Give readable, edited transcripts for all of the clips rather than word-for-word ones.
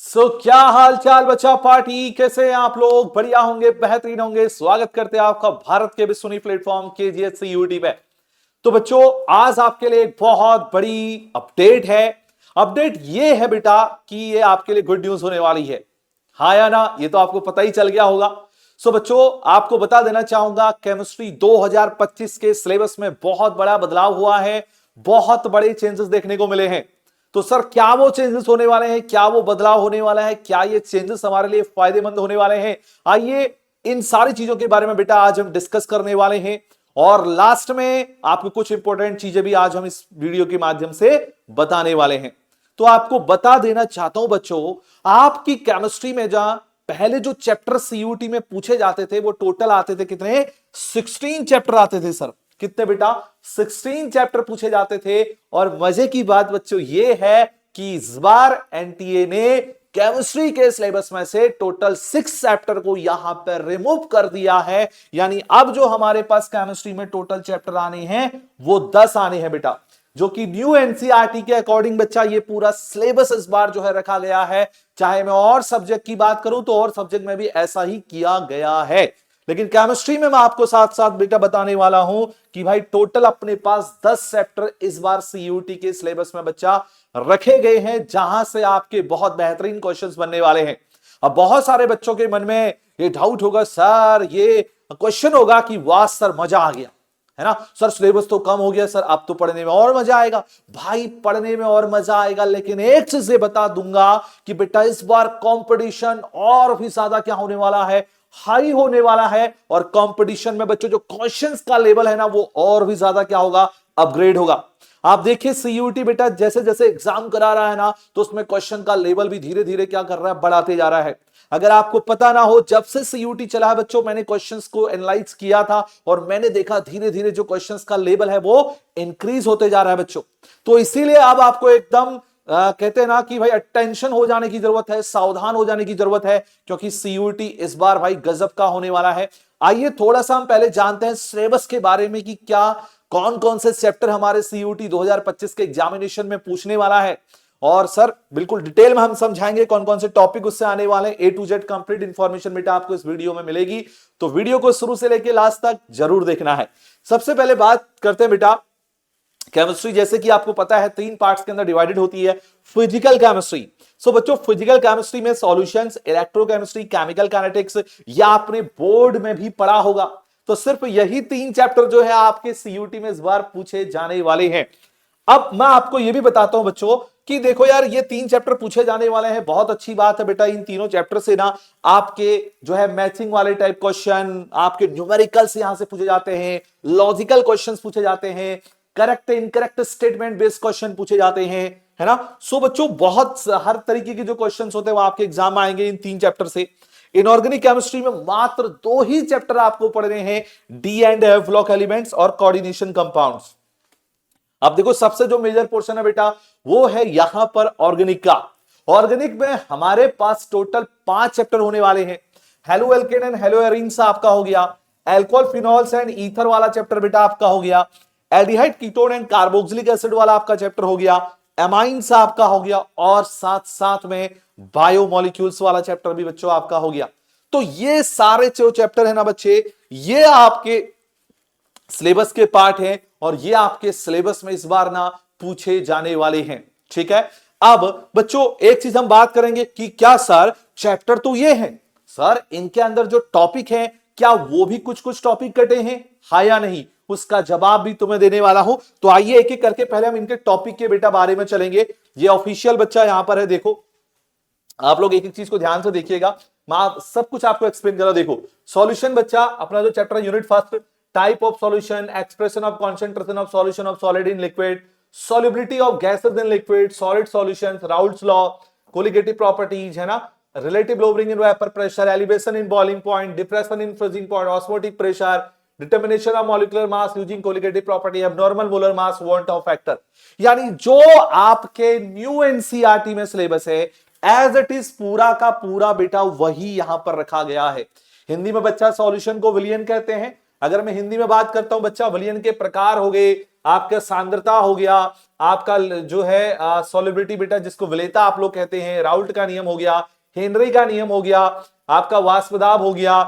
क्या हाल चाल बच्चा पार्टी, कैसे हैं आप लोग? बढ़िया होंगे, बेहतरीन होंगे। स्वागत करते हैं आपका भारत के विश्वसनीय प्लेटफॉर्म केजीएचसी यूटी पे। तो बच्चों, आज आपके लिए एक बहुत बड़ी अपडेट है। अपडेट ये है बेटा कि ये आपके लिए गुड न्यूज होने वाली है। हाँ या ना, ये तो आपको पता ही चल गया होगा। बच्चों, आपको बता देना चाहूंगा, केमिस्ट्री 2025 के सिलेबस में बहुत बड़ा बदलाव हुआ है। बहुत बड़े चेंजेस देखने को मिले हैं। तो सर, क्या वो चेंजेस होने वाले हैं? क्या वो बदलाव होने वाला है? क्या ये चेंजेस हमारे लिए फायदेमंद होने वाले हैं? आइए इन सारी चीजों के बारे में बेटा आज हम डिस्कस करने वाले हैं। और लास्ट में आपको कुछ इंपॉर्टेंट चीजें भी आज हम इस वीडियो के माध्यम से बताने वाले हैं। तो आपको बता देना चाहता हूं बच्चों, आपकी केमिस्ट्री में जहां पहले जो चैप्टर सीयूटी में पूछे जाते थे वो टोटल आते थे कितने? 16 चैप्टर आते थे सर। कितने बेटा? 16 चैप्टर पूछे जाते थे। और मजे की बात बच्चों ये है कि इस बार एनटीए ने केमिस्ट्री के सिलेबस में से टोटल 6 चैप्टर को यहां पर रिमूव कर दिया है। यानी अब जो हमारे पास केमिस्ट्री में टोटल चैप्टर आने हैं वो 10 आने हैं बेटा, जो कि न्यू एनसीईआरटी के अकॉर्डिंग बच्चा ये पूरा सिलेबस इस बार जो है रखा गया है। चाहे मैं और सब्जेक्ट की बात करूं तो और सब्जेक्ट में भी ऐसा ही किया गया है, लेकिन केमिस्ट्री में मैं आपको साथ साथ बेटा बताने वाला हूं कि भाई टोटल अपने पास 10 चैप्टर इस बार सीयूटी के सिलेबस में बच्चा रखे गए हैं, जहां से आपके बहुत बेहतरीन क्वेश्चंस बनने वाले हैं। अब बहुत सारे बच्चों के मन में ये डाउट होगा, सर ये क्वेश्चन होगा कि वाह सर मजा आ गया, है ना सर, सिलेबस तो कम हो गया सर, अब तो पढ़ने में और मजा आएगा। भाई पढ़ने में और मजा आएगा, लेकिन एक चीज ये बता दूंगा कि बेटा इस बार कंपटीशन और भी ज्यादा क्या होने वाला है? हाई होने वाला है। और कंपटीशन में बच्चों जो क्वेश्चंस का लेवल है ना वो और भी ज्यादा क्या होगा? अपग्रेड होगा। आप देखिए सीयूटी बेटा जैसे जैसे एग्जाम करा रहा है ना, तो उसमें क्वेश्चन का लेवल भी धीरे धीरे क्या कर रहा है? बढ़ाते जा रहा है। अगर आपको पता ना हो, जब से सीयूटी चला है बच्चों, मैंने क्वेश्चंस को एनालाइज किया था और मैंने देखा धीरे धीरे जो क्वेश्चंस का लेवल है वो इंक्रीज होते जा रहा है बच्चों। तो इसीलिए अब आपको एकदम कहते हैं ना कि भाई अटेंशन हो जाने की जरूरत है, सावधान हो जाने की जरूरत है, क्योंकि सीयूटी इस बार भाई गजब का होने वाला है। आइए थोड़ा सा हम पहले जानते हैं सिलेबस के बारे में कि क्या कौन कौन से चैप्टर हमारे सीयूटी 2025 के एग्जामिनेशन में पूछने वाला है। और सर बिल्कुल डिटेल में हम समझाएंगे कौन कौन से टॉपिक उससे आने वाले हैं। ए टू जेड कंप्लीट इंफॉर्मेशन बेटा आपको इस वीडियो में मिलेगी, तो वीडियो को शुरू से लेकर लास्ट तक जरूर देखना है। सबसे पहले बात करते हैं बेटा, केमिस्ट्री जैसे कि आपको पता है 3 पार्ट्स के अंदर डिवाइडेड होती है। फिजिकल केमिस्ट्री, बच्चों फिजिकल केमिस्ट्री में सॉल्यूशंस, इलेक्ट्रोकेमिस्ट्री, केमिकल काइनेटिक्स, या आपने बोर्ड में भी पढ़ा होगा। तो सिर्फ यही 3 चैप्टर जो है आपके सीयूटी में इस बार पूछे जाने वाले हैं। अब मैं आपको यह भी बताता हूं बच्चों कि देखो यार, ये 3 चैप्टर पूछे जाने वाले हैं, बहुत अच्छी बात है बेटा। इन तीनों चैप्टर से ना आपके जो है मैचिंग वाले टाइप क्वेश्चन, आपके न्यूमेरिकल्स यहां से पूछे जाते हैं, लॉजिकल क्वेश्चंस पूछे जाते हैं, correct incorrect statement based question पूछे जाते हैं, है ना। बच्चों बहुत हर तरीके के जो क्वेश्चंस होते हैं वो आपके एग्जाम में आएंगे इन 3 चैप्टर से। इनऑर्गेनिक केमिस्ट्री में मात्र 2 ही चैप्टर आपको पढ़ने हैं, D and F block elements और कोऑर्डिनेशन कंपाउंड्स। अब देखो सबसे जो मेजर पोर्शन है बेटा वो है यहां पर ऑर्गेनिक का। ऑर्गेनिक में हमारे पास टोटल 5 चैप्टर होने वाले हैं। Halo alkane and hello arenes आपका हो गया, एल्कोहल फिनॉल्स एंड ईथर वाला चैप्टर बेटा आपका हो गया, aldehyde ketone and carboxylic acid वाला आपका चैप्टर हो गया, एमाइंस आपका हो गया, और साथ साथ में बायोमोलिक्यूल्स वाला चैप्टर भी बच्चों आपका हो गया। तो ये सारे जो चैप्टर है ना बच्चे, ये आपके सिलेबस के पार्ट हैं और ये आपके सिलेबस में इस बार ना पूछे जाने वाले हैं। ठीक है। अब बच्चों एक चीज हम बात करेंगे कि क्या सर चैप्टर तो ये हैं, सर इनके अंदर जो टॉपिक हैं क्या वो भी कुछ कुछ टॉपिक कटे हैं, हाँ या नहीं? उसका जवाब भी तुम्हें देने वाला हूं। तो आइए एक एक करके पहले हम इनके टॉपिक के बेटा बारे में चलेंगे। ये ऑफिशियल बच्चा यहां पर है, देखो आप लोग एक एक चीज को ध्यान से देखिएगा, मैं सब कुछ आपको एक्सप्लेन कर रहा हूं। देखो सॉल्यूशन बच्चा अपना जो chapter unit first, type of solution, expression of concentration of solution of solid in liquid, solubility of gases in liquid, solid solutions, Raoult's law, colligative properties, है ना, relative lowering in vapor pressure, elevation in boiling point, depression in freezing point, osmotic pressure, determination of molecular mass using colligative property, abnormal molar mass, want of factor। यानी जो आपके new NCERT में syllabus है as it is पूरा का पूरा बेटा वही यहां पर रखा गया है। हिंदी में बच्चा सॉल्यूशन को विलियन कहते हैं, अगर मैं हिंदी में बात करता हूं बच्चा, विलयन के प्रकार हो गए, आपका सांद्रता हो गया, आपका जो है सॉल्युबिलिटी बेटा जिसको विलेयता आप लोग कहते हैं, राउल्ट का नियम हो गया, हेनरी का नियम हो गया, आपका वाष्पदाब हो गया,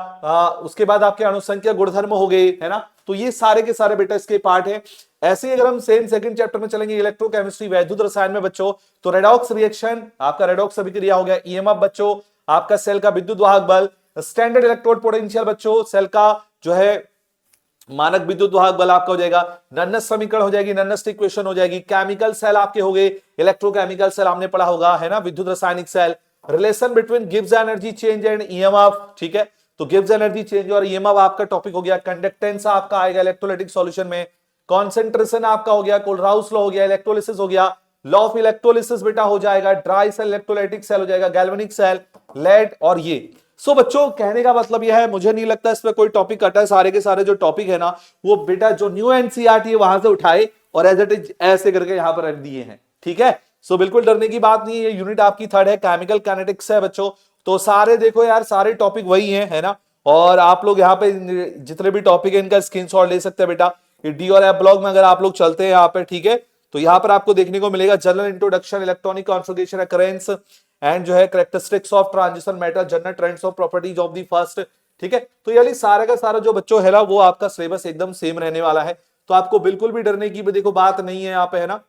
उसके बाद आपके अणुसंख्या गुणधर्म हो गए, है ना। तो ये सारे के सारे बेटा इसके पार्ट है। ऐसे ही अगर हम सेम सेकंड चैप्टर में चलेंगे इलेक्ट्रोकेमिस्ट्री वैद्युत रसायन में बच्चों, तो रेडॉक्स रिएक्शन, आपका रेडॉक्स अभिक्रिया हो गया, ईएमएफ बच्चों, आपका सेल का विद्युत वाहक बल, स्टैंडर्ड इलेक्ट्रोड पोटेंशियल बच्चों, सेल का जो है मानक विद्युत वाहक बल आपका हो जाएगा, नन्नस समीकरण हो जाएगी, नन्नस इक्वेशन हो जाएगी, केमिकल सेल आपके हो गए, इलेक्ट्रोकेमिकल सेल हमने पढ़ा होगा, है ना, विद्युत रासायनिक cell, relation between Gibbs energy change and EMF, ठीक है। तो गिब्स एनर्जी चेंज और ईएमएफ आपका टॉपिक हो गया, कंडक्टेंस आपका आएगा इलेक्ट्रोलाइटिक सॉल्यूशन में, कॉन्सेंट्रेशन आपका हो गया, कोलराउस लॉ हो गया, इलेक्ट्रोलिसिस हो गया, लॉ ऑफ इलेक्ट्रोलिसिस बेटा हो जाएगा, ड्राई सेल इलेक्ट्रोलाइटिक सेल हो जाएगा, गैल्वेनिक सेल, लेड और ये। सो बच्चों कहने का मतलब यह है, मुझे नहीं लगता इस पे कोई टॉपिक कटा है, सारे के सारे जो टॉपिक है ना वो बेटा जो न्यू एनसीईआरटी है वहां से उठाए और एज इट इज ऐसे करके यहां पर रख दिए हैं, ठीक है। सो बिल्कुल डरने की बात नहीं है, ये यूनिट आपकी थर्ड है, केमिकल काइनेटिक्स है बच्चों। तो सारे देखो यार सारे टॉपिक वही है ना। और आप लोग यहाँ पे जितने भी टॉपिक है इनका स्क्रीनशॉट ले सकते हैं बेटा, डी और एफ ब्लॉग में अगर आप लोग चलते हैं यहाँ पे, ठीक है। तो यहाँ पर आपको देखने को मिलेगा general introduction, electronic configuration, occurrence and जो है characteristics of transition metal, general trends of properties of the first, ठीक है। तो ये सारा का सारा जो बच्चों है ना वो आपका सिलेबस एकदम सेम रहने वाला है। तो आपको बिल्कुल भी डरने की देखो बात नहीं है यहाँ पे, है ना।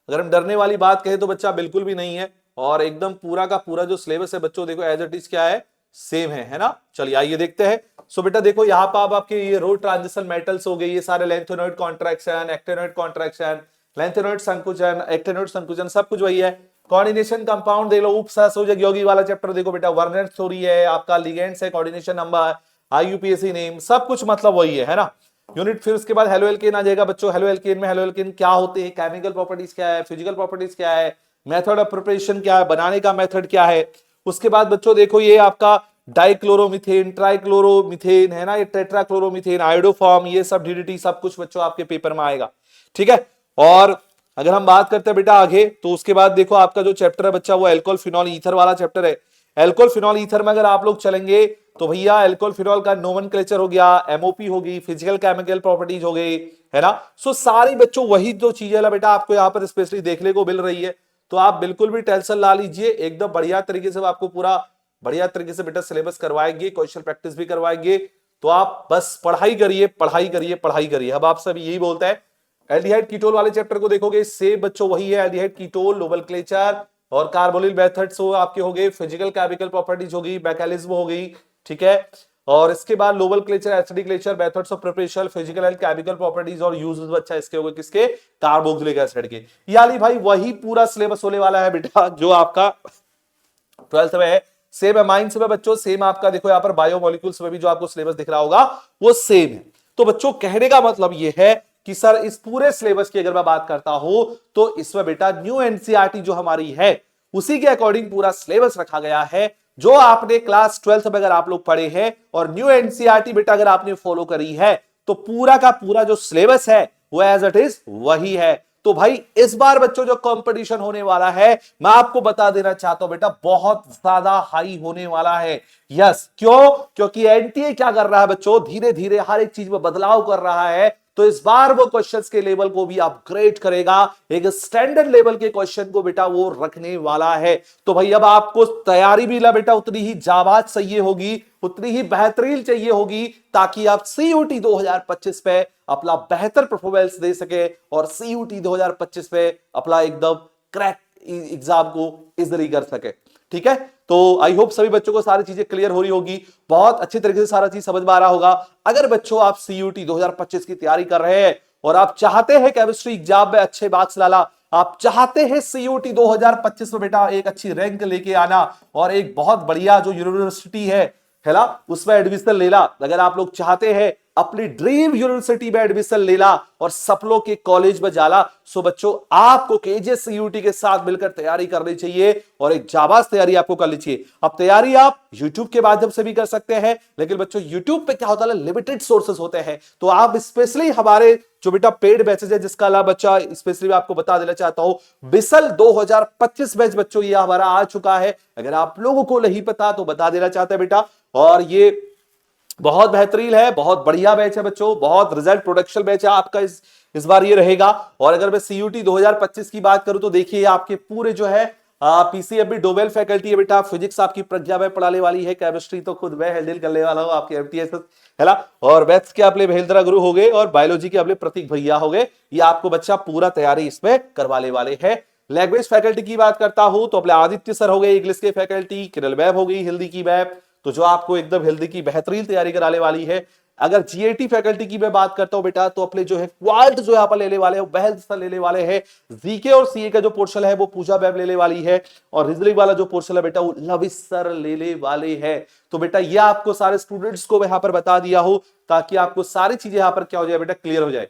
अगर हम डरने वाली बात कहें तो बच्चा बिल्कुल भी नहीं है, और एकदम पूरा का पूरा जो सिलेबस है बच्चों देखो एज इट इज क्या है, सेम है ना। चलिए आइए देखते हैं। सो बेटा देखो यहाँ पर आपके ये रो ट्रांजिशन मेटल्स हो गए, ये सारे lanthanoid contraction, actinoid contraction, lanthanoid संकुचन, एक्टिनॉइड संकुचन, सब कुछ वही है। कोऑर्डिनेशन कंपाउंड देख लो, उपसहसंयोजक यौगिक वाला चैप्टर देखो बेटा, वर्नर थ्योरी है आपका, लिगेंड्स है, कोऑर्डिनेशन नंबर, आईयूपीएसी नेम, सब कुछ मतलब वही है ना। यूनिट फिर उसके बाद हेलो एल्केन आ जाएगा बच्चों। हेलो एल्केन में हेलो एल्केन क्या होते हैं, केमिकल प्रॉपर्टीज क्या है, फिजिकल प्रॉपर्टीज क्या है, मेथड ऑफ प्रिपरेशन क्या है, बनाने का मेथड क्या है। उसके बाद बच्चों देखो ये आपका डाइक्लोरोमीथेन, ट्राइक्लोरोमीथेन, है ना, ये टेट्राक्लोरोमीथेन, आयोडोफॉर्म, ये सब डीडीटी सब कुछ बच्चों आपके पेपर में आएगा, ठीक है। और अगर हम बात करते हैं बेटा आगे, तो उसके बाद देखो आपका जो चैप्टर है बच्चा वो अल्कोहल फिनॉल ईथर वाला चैप्टर है। अल्कोहल फिनॉल ईथर में अगर आप लोग चलेंगे तो भैया अल्कोहल फिनॉल का नोमेनक्लेचर हो गया, एमओपी होगी, फिजिकल केमिकल प्रॉपर्टीज हो गई, है ना। सो सारी बच्चों वही जो चीजें है बेटा आपको यहाँ पर स्पेशली देखने को मिल रही है। तो आप बिल्कुल भी टेंशन ला लीजिए, एकदम बढ़िया तरीके से आपको पूरा बढ़िया तरीके से बेटा सिलेबस करवाएंगे, क्वेश्चन प्रैक्टिस भी करवाएंगे। तो आप बस पढ़ाई करिए, पढ़ाई करिए, पढ़ाई करिए। अब आप सब यही बोलते हैं। एल्डिहाइड कीटोन वाले चैप्टर को देखोगे, से बच्चों वही है, एल्डिहाइड कीटोन, नोमेनक्लेचर और कार्बोनिल मेथड्स हो आपके हो गए, फिजिकल केमिकल प्रॉपर्टीज हो गई, मैकेनिज्म हो गई, ठीक है। और इसके बाद नोमेनक्लेचर, एसिडिकलेचर, methods of preparation, physical and chemical properties और यूजेस बच्चा इसके हो गए किसके, कार्बोक्सिलिक एसिड के। यानी भाई वही पूरा सिलेबस होने वाला है बेटा जो आपका 12th में है। सेम अमाइंस में बच्चों सेम आपका देखो यहाँ पर बायोमोलिक्यूल्स में भी जो आपको सिलेबस दिख रहा होगा वो सेम है। तो बच्चों कहने का मतलब ये है कि सर इस पूरे सिलेबस की अगर मैं बात करता हूं तो इसमें बेटा न्यू एनसीईआरटी जो हमारी है उसी के अकॉर्डिंग पूरा सिलेबस रखा गया है, जो आपने क्लास 12th में अगर आप लोग पढ़े हैं और न्यू एनसीईआरटी बेटा अगर आपने फॉलो करी है तो पूरा का पूरा जो सिलेबस है वो एज इट इज वही है। तो भाई इस बार बच्चों जो कंपटीशन होने वाला है मैं आपको बता देना चाहता हूं बेटा बहुत ज्यादा हाई होने वाला है। यस, क्यों? क्योंकि एनटीए क्या कर रहा है बच्चों, धीरे धीरे हर एक चीज में बदलाव कर रहा है। तो इस बार वो क्वेश्चंस के लेवल को भी अपग्रेड करेगा, एक स्टैंडर्ड लेवल के क्वेश्चन को बेटा वो रखने वाला है। तो भाई अब आपको तैयारी भी ला बेटा उतनी ही जाबाज चाहिए होगी, उतनी ही बेहतरीन चाहिए होगी, ताकि आप सीयूटी 2025 पे अपना बेहतर परफॉर्मेंस दे सके और सीयूटी 2025 पे अपना एकदम क्रैक एग्जाम को इजीली कर सके, ठीक है। तो आई होप सभी बच्चों को सारी चीजें क्लियर हो रही होगी, बहुत अच्छी तरीके से सारा चीज समझ में आ रहा होगा। अगर बच्चों आप सीयूटी 2025 की तैयारी कर रहे हैं और आप चाहते हैं केमिस्ट्री एग्जाम में अच्छे मार्क्स लाना, आप चाहते हैं सीयूटी 2025 में बेटा एक अच्छी रैंक लेके आना और एक बहुत बढ़िया जो यूनिवर्सिटी है ना उसमें एडमिशन लेना, अगर आप लोग चाहते हैं अपनी ड्रीम यूनिवर्सिटी में एडमिशन लेना और सपनों के कॉलेज में जाना, सो बच्चों आपको केजेएस सीयूटी के साथ मिलकर तैयारी करनी चाहिए और एक जाबाज तैयारी आपको करनी चाहिए। अब तैयारी आप YouTube के माध्यम से भी कर सकते हैं, लेकिन बच्चों YouTube पे क्या होता है, लिमिटेड सोर्सेस होते हैं। तो आप स्पेशली हमारे जो बेटा पेड बैचेज है, जिसका लाभ बच्चा स्पेशली आपको बता देना चाहता हूं, बिसल 2025 बैच बच्चों ये हमारा आ चुका है। अगर आप लोगों को नहीं पता तो बता देना चाहते हैं बेटा। और ये बहुत बेहतरीन है, बहुत बढ़िया बैच है बच्चों, बहुत रिजल्ट प्रोडक्शन बैच है आपका इस बार ये रहेगा। और अगर मैं सीयूटी 2025 की बात करूं तो देखिए आपके पूरे जो है पीसीएबी डोवेल फैकल्टी है बेटा, फिजिक्स आपकी प्रज्ञा में पढ़ाने वाली है, केमिस्ट्री तो खुद मैं हैंडल करने वाला हूं आपके एमटीएस है ना, और मैथ्स के अपने महेंद्रा गुरु हो गए और बायोलॉजी के अपने प्रतीक भैया हो गए। ये आपको बच्चा पूरा तैयारी इसमें करवाने वाले हैं। लैंग्वेज फैकल्टी की बात करता हूं तो अपने आदित्य सर हो गए इंग्लिश के फैकल्टी, किरल मैम हो गई हिंदी की मैम, तो जो आपको एकदम हिंदी की बेहतरीन तैयारी कराने वाली है। अगर जीएटी फैकल्टी की मैं बात करता हूं बेटा तो अपने जो है क्वाल्ट जो यहां पर लेने वाले हैं बहल सर लेने वाले हैं, जीके और सीए का जो पोर्शन है वो पूजा मैम लेने वाली है, और रीजनिंग वाला जो पोर्शन है बेटा वो लविश सर लेने वाले हैं। तो बेटा ये आपको सारे स्टूडेंट्स को मैं यहां पर बता दिया हूं ताकि आपको सारी चीजें यहां पर क्या हो जाए बेटा, क्लियर हो जाए।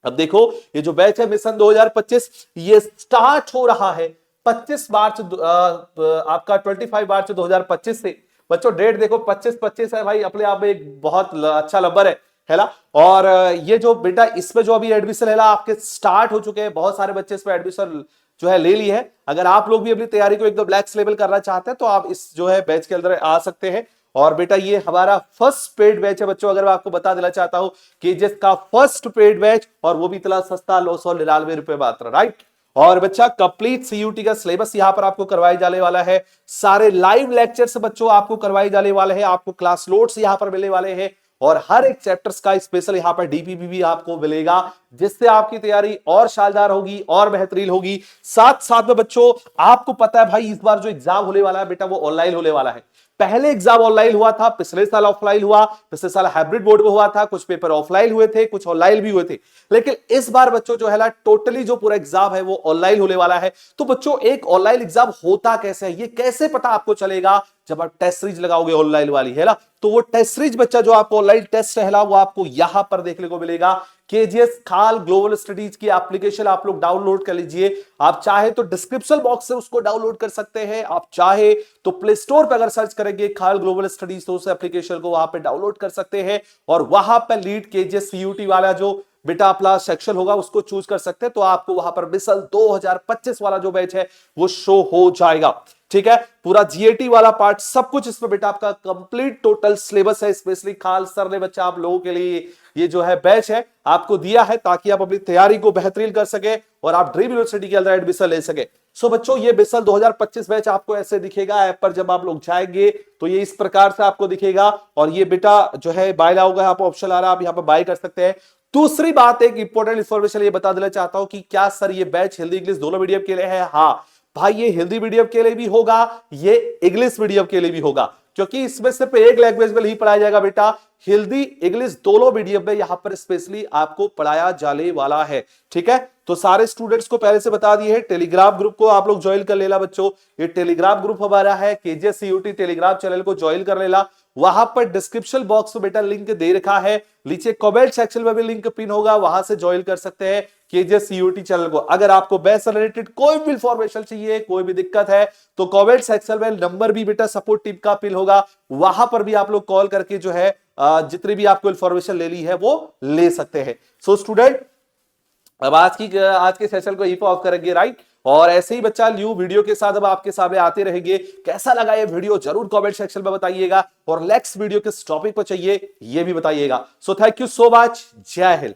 अब देखो ये जो बैच है मिशन 2025 ये स्टार्ट हो रहा है 25 मार्च आपका 25 मार्च 2025 से। बच्चों डेट देखो 25-25 है भाई, अपने आप में एक बहुत अच्छा नंबर है ना। और ये जो बेटा इसमें जो अभी एडमिशन है ना आपके स्टार्ट हो चुके हैं, बहुत सारे बच्चे इसमें एडमिशन जो है ले ली है। अगर आप लोग भी अपनी तैयारी को एकदम नेक्स्ट लेवल करना चाहते हैं तो आप इस जो है बैच के अंदर आ सकते हैं। और बेटा ये हमारा फर्स्ट पेड बैच है बच्चों, अगर मैं आपको बता देना चाहता हूं कि जिसका फर्स्ट पेड बैच, और वो भी इतना सस्ता 999 मात्र, राइट। और बच्चा कंप्लीट सीयूटी का सिलेबस यहां पर आपको करवाया जाने वाला है, सारे लाइव लेक्चर्स बच्चों आपको करवाए जाने वाले हैं, आपको क्लास नोट्स यहां पर मिलने वाले हैं, और हर एक चैप्टर्स का स्पेशल यहां पर डीपीपी भी आपको मिलेगा, जिससे आपकी तैयारी और शानदार होगी और बेहतरीन होगी। साथ साथ में बच्चों आपको पता है भाई इस बार जो एग्जाम होने वाला है बेटा वो ऑनलाइन होने वाला है। पहले एग्जाम ऑनलाइन हुआ था, पिछले साल ऑफलाइन हुआ, पिछले साल हाइब्रिड बोर्ड में हुआ था, कुछ पेपर ऑफलाइन हुए थे, कुछ ऑनलाइन भी हुए थे, लेकिन इस बार बच्चों जो है ना टोटली जो पूरा एग्जाम है वो ऑनलाइन होने वाला है। तो बच्चों एक ऑनलाइन एग्जाम होता कैसे है, ये कैसे पता आपको चलेगा, जब आप टेस्ट सीरीज लगाओगे ऑनलाइन वाली है ना, तो वो टेस्ट सीरीज बच्चा जो आपको ऑनलाइन टेस्ट है ना वो आपको यहां पर देखने को मिलेगा। केजीएस खाल ग्लोबल स्टडीज की एप्लीकेशन आप लोग डाउनलोड कर लीजिए, आप चाहे तो डिस्क्रिप्शन बॉक्स से उसको डाउनलोड कर सकते हैं, आप चाहे तो प्ले स्टोर पर अगर सर्च करेंगे खाल ग्लोबल स्टडीज तो उस एप्लीकेशन को वहां पे डाउनलोड कर सकते हैं, और वहां पर लीड केजीएस सीयूटी वाला जो बेटा अपना सेक्शन होगा उसको चूज कर सकते हैं, तो आपको वहां पर मिसल 2025 वाला जो बैच है वो शो हो जाएगा। ठीक है, पूरा जीएटी वाला पार्ट सब कुछ इसमें बेटा आपका कंप्लीट टोटल सिलेबस है, स्पेशली खाल सर ने बच्चा आप लोगों के लिए ये जो है बैच है आपको दिया है ताकि आप अपनी तैयारी को बेहतरीन कर सके और आप ड्रीम यूनिवर्सिटी के अंदर एडमिशन ले सके। सो बच्चों ये मिसल 2025 बैच आपको ऐसे दिखेगा ऐप पर, जब आप लोग जाएंगे तो ये इस प्रकार से आपको दिखेगा, और ये बेटा जो है बाय नाउ का यहाँ पर ऑप्शन आ रहा है, आप यहाँ पर बाय कर सकते हैं। दूसरी बात एक इंपॉर्टेंट इंफॉर्मेशन ये बता देना चाहता हूं कि क्या सर ये बैच हिंदी इंग्लिश दोनों मीडियम के लिए है? हाँ भाई ये हिंदी मीडियम के लिए भी होगा, ये इंग्लिश मीडियम के लिए भी होगा, क्योंकि इसमें सिर्फ एक लैंग्वेज में नहीं पढ़ाया जाएगा बेटा, हिंदी इंग्लिश दोनों मीडियम में यहां पर स्पेशली आपको पढ़ाया जाने वाला है। ठीक है, तो सारे स्टूडेंट्स को पहले से बता दिए हैं, टेलीग्राम ग्रुप को आप लोग ज्वाइन कर लेना बच्चों, ये टेलीग्राम ग्रुप हमारा है, केजीएस सीयूटी टेलीग्राम चैनल को ज्वाइन कर लेना। वहां पर डिस्क्रिप्शन बॉक्स में बेटा लिंक दे रखा है, नीचे कमेंट सेक्शन में भी लिंक पिन होगा, वहां से ज्वाइन कर सकते हैं केजीएस सीयूटी चैनल को। अगर आपको बैच से रिलेटेड कोई भी इंफॉर्मेशन चाहिए, कोई भी दिक्कत है, तो कमेंट सेक्शन में नंबर भी बेटा सपोर्ट टीम का पिन होगा, वहां पर भी आप लोग कॉल करके जो है जितनी भी आपको इंफॉर्मेशन लेनी है वो ले सकते हैं। सो स्टूडेंट अब आज के सेशन को यहीं पे ऑफ करेंगे, राइट। और ऐसे ही बच्चा न्यू वीडियो के साथ अब आपके सामने आते रहेंगे। कैसा लगा ये वीडियो जरूर कमेंट सेक्शन में बताइएगा, और नेक्स्ट वीडियो किस टॉपिक पर चाहिए ये भी बताइएगा। So thank you so much, जय हिंद।